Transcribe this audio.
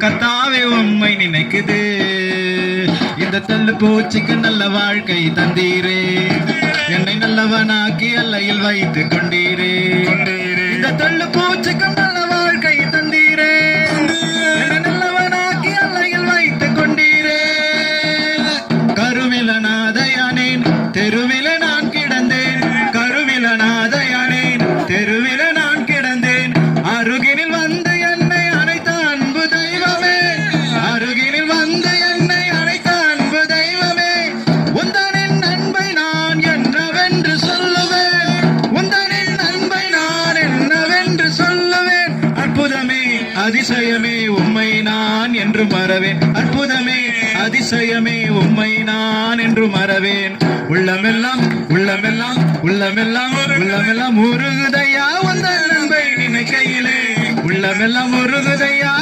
கர்த்தாவே உம்மை நினைக்குது. இந்த தள்ளு பூச்சிக்கு நல்ல வாழ்க்கை தந்தீரே, என்னை நல்லவனாக்கி எல்லையில் வைத்து கொண்டீரே. இந்த தள்ளு பூச்சிக்கு நல்ல வாழ்க்கை தந்தீரே, என்னை நல்லவனாக்கி எல்லையில் வைத்து கொண்டீரே. கருவிலனாதையானேன், தெருவில நான் கிடந்தேன். கருவிலனாதையானேன், தெருவில நான் கிடந்தேன். அருகினில் வந்து என்னை அழைத்த அன்பு தெய்வமே, அருகினில் வந்து என்னை அழைத்த அன்பு தெய்வமே. உந்தனின் அன்பை நான் என்னவென்று சொல்லுவேன், உந்தனின் அன்பை நான் என்னவென்று சொல்லுவேன். அற்புதமே அதிசயமே உம்மை நான் என்று மறவேன். அற்புதமே அதிசயமே உம்மை நான் என்று மறவேன். உள்ளமெல்லாம் உள்ளமெல்லாம் உள்ளமெல்லாம் உள்ளமெல்லாம் உருகுதையா உந்தன் அன்பை நினைக்கையிலே. உள்ளமெல்லாம் உருகுதையா